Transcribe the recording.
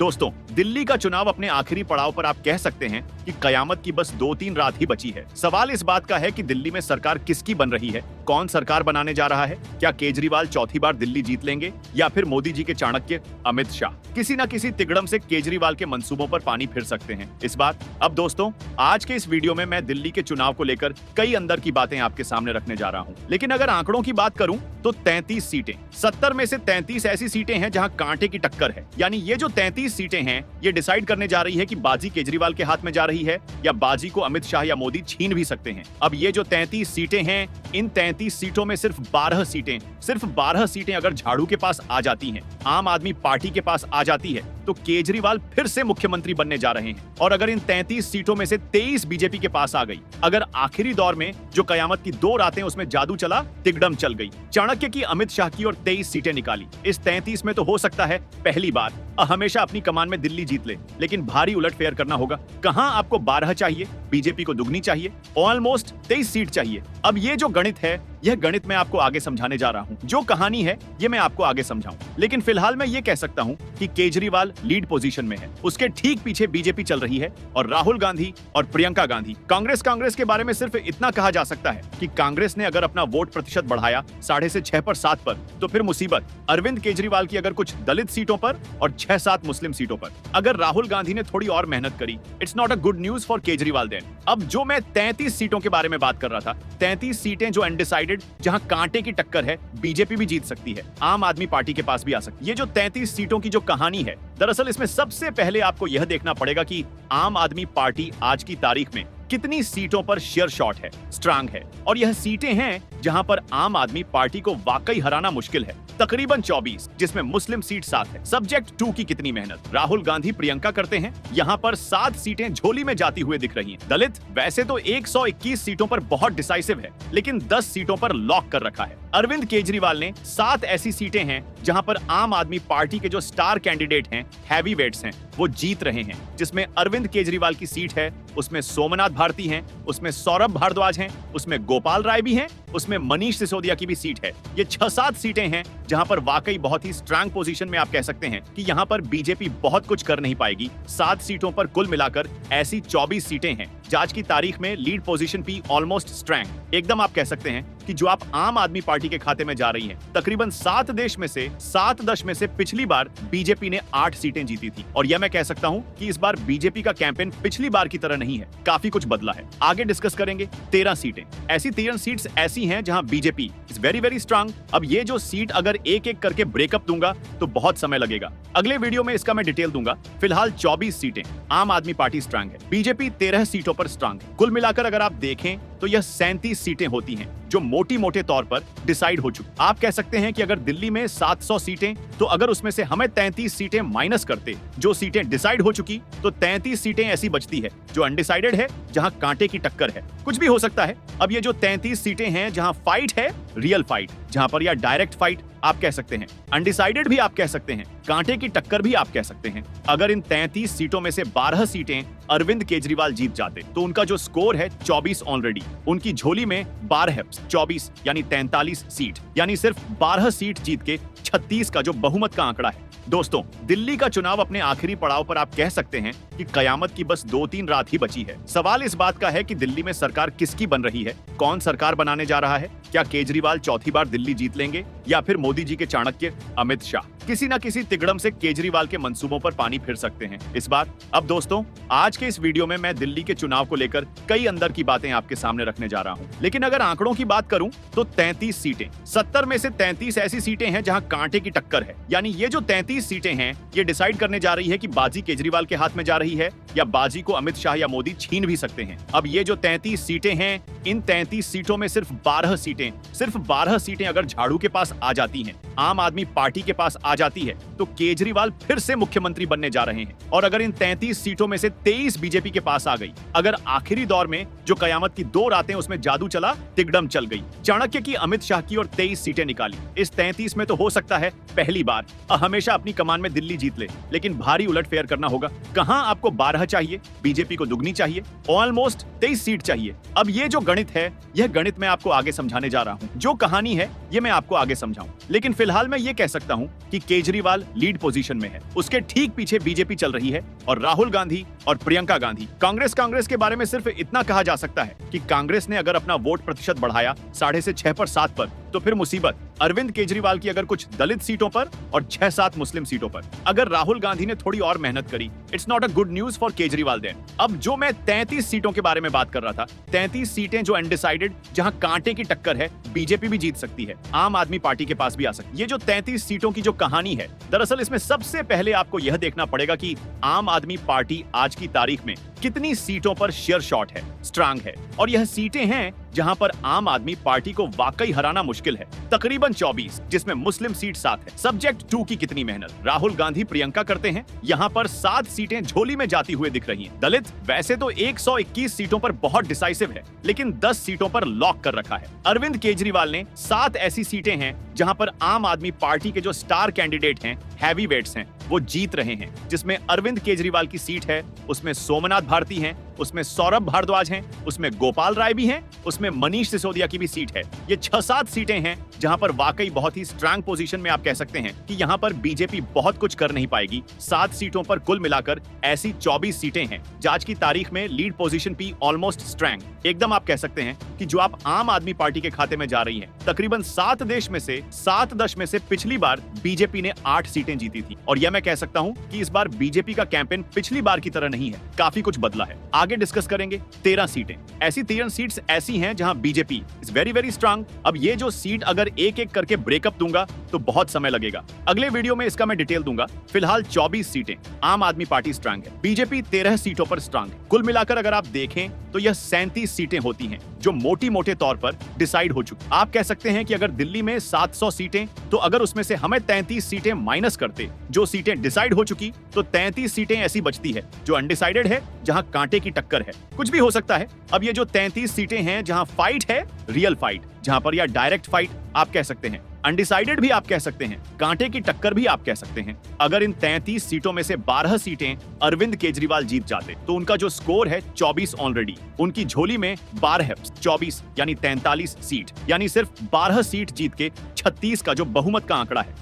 दोस्तों, दिल्ली का चुनाव अपने आखिरी पड़ाव पर आप कह सकते हैं कि कयामत की बस 2-3 रात ही बची है। सवाल इस बात का है कि दिल्ली में सरकार किसकी बन रही है, कौन सरकार बनाने जा रहा है, क्या केजरीवाल चौथी बार दिल्ली जीत लेंगे या फिर मोदी जी के चाणक्य अमित शाह किसी न किसी तिगड़म से केजरीवाल के मंसूबों पर पानी फिर सकते हैं इस बार। अब दोस्तों, आज के इस वीडियो में मैं दिल्ली के चुनाव को लेकर कई अंदर की बातें आपके सामने रखने जा रहा हूं। लेकिन अगर आंकड़ों की बात करूं तो 33 सीटें, 70 में से 33 ऐसी सीटें हैं जहां कांटे की टक्कर है। यानी ये जो 33 सीटें हैं, ये डिसाइड करने जा रही है कि बाजी केजरीवाल के हाथ में जा रही है या बाजी को अमित शाह या मोदी छीन भी सकते हैं। अब ये जो 33 सीटें हैं, इन 33 सीटों में सिर्फ 12 सीटें अगर झाड़ू के पास आ जाती हैं, आम आदमी पार्टी के पास आ जाती है, तो केजरीवाल फिर से मुख्यमंत्री बनने जा रहे हैं। और अगर इन 33 सीटों में से 23 बीजेपी के पास आ गई, अगर आखिरी दौर में जो कयामत की 2 रातें उसमें जादू चला, तिगड़म चल गई, चाणक्य की अमित शाह की और 23 सीटें निकाली, इस 33 में तो हो सकता है पहली बार हमेशा अपनी कमान में दिल्ली जीत ले। लेकिन भारी उलटफेर करना होगा। कहां आपको 12 चाहिए, बीजेपी को दुगनी चाहिए, ऑलमोस्ट 23 सीट चाहिए। अब ये जो गणित है, यह गणित मैं आपको आगे समझाने जा रहा हूं। जो कहानी है ये मैं आपको आगे समझाऊं। लेकिन फिलहाल मैं ये कह सकता हूं कि केजरीवाल लीड पोजीशन में है, उसके ठीक पीछे बीजेपी चल रही है और राहुल गांधी और प्रियंका गांधी। कांग्रेस के बारे में सिर्फ इतना कहा जा सकता है कि कांग्रेस ने अगर अपना वोट प्रतिशत बढ़ाया 6.5 से 6 पर 7 पर, तो फिर मुसीबत अरविंद केजरीवाल की अगर कुछ दलित सीटों पर और 6-7 मुस्लिम सीटों पर। अगर राहुल गांधी ने थोड़ी और मेहनत करी, it's not a good news for Kejriwal then. अब जो मैं 33 सीटों के बारे में बात कर रहा था, 33 सीटें जो अनडिसाइडेड, जहां कांटे की टक्कर है, बीजेपी भी जीत सकती है, आम आदमी पार्टी के पास भी आ सकती है। ये जो 33 सीटों की जो कहानी है, दरअसल इसमें सबसे पहले आपको यह देखना पड़ेगा कि आम आदमी पार्टी आज की तारीख में कितनी सीटों पर शेयर शॉट है, स्ट्रांग है। और यह सीटें हैं जहां पर आम आदमी पार्टी को वाकई हराना मुश्किल है, तकरीबन 24, जिसमें मुस्लिम सीट 7 है। सब्जेक्ट 2 की कितनी मेहनत राहुल गांधी प्रियंका करते हैं, यहां पर 7 सीटें झोली में जाती हुए दिख रही हैं। दलित वैसे तो 121 सीटों पर बहुत डिसाइसिव है, लेकिन 10 सीटों पर लॉक कर रखा है। अरविंद केजरीवाल ने 7 ऐसी सीटें हैं जहां पर आम आदमी पार्टी के जो स्टार कैंडिडेट हैं, हैवी वेट्स हैं, वो जीत रहे हैं। जिसमें अरविंद केजरीवाल की सीट है, उसमें सोमनाथ भारती हैं, उसमें सौरभ भारद्वाज हैं, उसमें गोपाल राय भी हैं, उसमें मनीष सिसोदिया की भी सीट है। ये 6-7 सीटें हैं जहां पर वाकई बहुत ही स्ट्रांग पोजीशन में आप कह सकते हैं कि यहां पर बीजेपी बहुत कुछ कर नहीं पाएगी। 7 सीटों पर कुल मिलाकर ऐसी 24 सीटें हैं। आज की तारीख में लीड पोजीशन भी ऑलमोस्ट स्ट्रांग, एकदम आप कह सकते हैं कि जो आप आम आदमी पार्टी के खाते में जा रही हैं। तकरीबन 7 देश में से 7 दश में से पिछली बार बीजेपी ने 8 सीटें जीती थी। और यह मैं कह सकता हूं कि इस बार बीजेपी का कैंपेन पिछली बार की तरह नहीं है, काफी कुछ बदला है। आगे डिस्कस करेंगे। 13 सीटें, ऐसी 13 सीट्स ऐसी हैं जहां बीजेपी इज वेरी स्ट्रांग। अब ये जो सीट अगर एक एक करके ब्रेकअप दूंगा तो बहुत समय लगेगा, अगले वीडियो में इसका मैं डिटेल दूंगा। फिलहाल 24 सीटें आम आदमी पार्टी स्ट्रांग है, बीजेपी 13 सीटों पर स्ट्रांग है। कुल मिलाकर अगर आप देखें तो यह 37 सीटें होती हैं जो मोटे तौर पर डिसाइड हो चुकी। आप कह सकते हैं कि अगर दिल्ली में 700 सीटें, तो अगर उसमें से हमें 33 सीटें माइनस करते, जो सीटें डिसाइड हो चुकी, तो 33 सीटें ऐसी बचती है जो अनडिसाइडेड है, जहां कांटे की टक्कर है, कुछ भी हो सकता है। अब ये जो 33 सीटें हैं जहां फाइट है, रियल फाइट, जहां पर या डायरेक्ट फाइट आप कह सकते हैं, अनडिसाइडेड भी आप कह सकते हैं, कांटे की टक्कर भी आप कह सकते हैं। अगर इन 33 सीटों में से 12 सीटें अरविंद केजरीवाल जीत जाते, तो उनका जो स्कोर है 24 ऑलरेडी, उनकी झोली में 12 है, 24 यानी 43 सीट, यानी सिर्फ 12 सीट जीत के 36 का जो बहुमत का आंकड़ा है। दोस्तों, दिल्ली का चुनाव अपने आखिरी पड़ाव पर आप कह सकते हैं कि कयामत की बस 2-3 रात ही बची है। सवाल इस बात का है कि दिल्ली में सरकार किसकी बन रही है, कौन सरकार बनाने जा रहा है, क्या केजरीवाल चौथी बार दिल्ली जीत लेंगे या फिर मोदी जी के चाणक्य अमित शाह किसी न किसी तिगड़म से केजरीवाल के मंसूबों पर पानी फिर सकते हैं इस बार। अब दोस्तों, आज के इस वीडियो में मैं दिल्ली के चुनाव को लेकर कई अंदर की बातें आपके सामने रखने जा रहा हूं। लेकिन अगर आंकड़ों की बात करूं तो 33 सीटें, 70 में से 33 ऐसी सीटें हैं जहां कांटे की टक्कर है। यानी ये जो 33 सीटें हैं, ये डिसाइड करने जा रही है कि बाजी केजरीवाल के हाथ में जा रही है या बाजी को अमित शाह या मोदी छीन भी सकते हैं। अब ये जो 33 सीटें हैं, इन 33 सीटों में सिर्फ 12 सीटें अगर झाड़ू के पास आ जाती हैं, आम आदमी पार्टी के पास आ जाती है, तो केजरीवाल फिर से मुख्यमंत्री बनने जा रहे हैं। और अगर इन 33 सीटों में से 23 बीजेपी के पास आ गई, अगर आखिरी दौर में जो कयामत की 2 रातें उसमें जादू चला, तिगड़म चल गई, चाणक्य की अमित शाह की और 23 सीटें निकाली, इस 33 में तो हो सकता है पहली बार हमेशा अपनी कमान में दिल्ली जीत ले। लेकिन भारी उलटफेर करना होगा। कहां आपको 12 चाहिए, बीजेपी को दुगनी चाहिए, ऑलमोस्ट 23 सीट चाहिए। अब ये जो गणित है, यह गणित मैं आपको आगे समझाने जा रहा हूं। जो कहानी है ये मैं आपको आगे समझाऊं। लेकिन फिलहाल फिलहाल मैं ये कह सकता हूँ कि केजरीवाल लीड पोजीशन में है, उसके ठीक पीछे बीजेपी चल रही है और राहुल गांधी और प्रियंका गांधी। कांग्रेस के बारे में सिर्फ इतना कहा जा सकता है कि कांग्रेस ने अगर अपना वोट प्रतिशत बढ़ाया 6.5 से 6 पर 7 पर, तो फिर मुसीबत अरविंद केजरीवाल की अगर कुछ दलित सीटों पर और 6-7 मुस्लिम सीटों पर। अगर राहुल गांधी ने थोड़ी और मेहनत करी, it's not a good news for Kejriwal then. अब जो मैं 33 सीटों के बारे में बात कर रहा था, 33 सीटें जो अनडिसाइडेड, जहां कांटे की टक्कर है, बीजेपी भी जीत सकती है, आम आदमी पार्टी के पास भी आ सकती है। ये जो 33 सीटों की जो कहानी है, दरअसल इसमें सबसे पहले आपको यह देखना पड़ेगा कि आम आदमी पार्टी आज की तारीख में कितनी सीटों पर शेयर शॉट है, स्ट्रांग है, और यह सीटें हैं जहां पर आम आदमी पार्टी को वाकई हराना मुश्किल है। तकरीबन 24, जिसमें मुस्लिम सीट 7 है। सब्जेक्ट 2 की कितनी मेहनत राहुल गांधी प्रियंका करते हैं, यहां पर 7 सीटें झोली में जाती हुए दिख रही हैं। दलित वैसे तो 121 सीटों पर बहुत डिसाइसिव है, लेकिन 10 सीटों पर लॉक कर रखा है। अरविंद केजरीवाल ने 7 ऐसी सीटें हैं जहां पर आम आदमी पार्टी के जो स्टार कैंडिडेट हैं, हैवी वेट्स हैं, वो जीत रहे हैं। जिसमें अरविंद केजरीवाल की सीट है, उसमें सोमनाथ भारती हैं, उसमें सौरभ भारद्वाज हैं, उसमें गोपाल राय भी हैं, उसमें मनीष सिसोदिया की भी सीट है। ये 6-7 सीटें हैं जहां पर वाकई बहुत ही स्ट्रांग पोजीशन में आप कह सकते हैं कि यहां पर बीजेपी बहुत कुछ कर नहीं पाएगी। 7 सीटों पर कुल मिलाकर ऐसी 24 सीटें हैं। आज की तारीख में लीड पोजीशन भी ऑलमोस्ट स्ट्रांग, एकदम आप कह सकते हैं कि जो आप आम आदमी पार्टी के खाते में जा रही है। तकरीबन 7 देश में से 7 दश में से पिछली बार बीजेपी ने 8 सीटें जीती थी, और यह मैं कह सकता हूं कि इस बार बीजेपी का कैंपेन पिछली बार की तरह नहीं है, काफी कुछ बदला है। आगे डिस्कस करेंगे 13 सीटें। ऐसी 13 सीट्स ऐसी हैं जहां BJP is very very strong. अब ये जो सीट अगर एक एक करके ब्रेकअप दूंगा तो बहुत समय लगेगा, अगले वीडियो में इसका मैं डिटेल दूंगा। फिलहाल 24 सीटें आम आदमी पार्टी स्ट्रांग है, बीजेपी 13 सीटों पर स्ट्रांग है। कुल मिलाकर अगर आप देखें तो यह 37 सीटें होती हैं जो मोटे तौर पर डिसाइड हो चुकी। आप कह सकते हैं कि अगर दिल्ली में 700 सीटें, तो अगर उसमें से हमें 33 सीटें माइनस करते जो सीटें डिसाइड हो चुकी, तो 33 सीटें ऐसी बचती है जो अनडिसाइडेड है, जहां कांटे की टक्कर है, कुछ भी हो सकता है। अब ये जो 33 सीटें हैं जहां फाइट है, रियल फाइट, जहां पर या डायरेक्ट फाइट आप कह सकते हैं, अनडिसाइडेड भी आप कह सकते हैं, कांटे की टक्कर भी आप कह सकते हैं। अगर इन 33 सीटों में से 12 सीटें अरविंद केजरीवाल जीत जाते तो उनका जो स्कोर है 24 ऑलरेडी, उनकी झोली में 12 है, 24 यानी 43 सीट, यानी सिर्फ 12 सीट जीत के 36 का जो बहुमत का आंकड़ा है,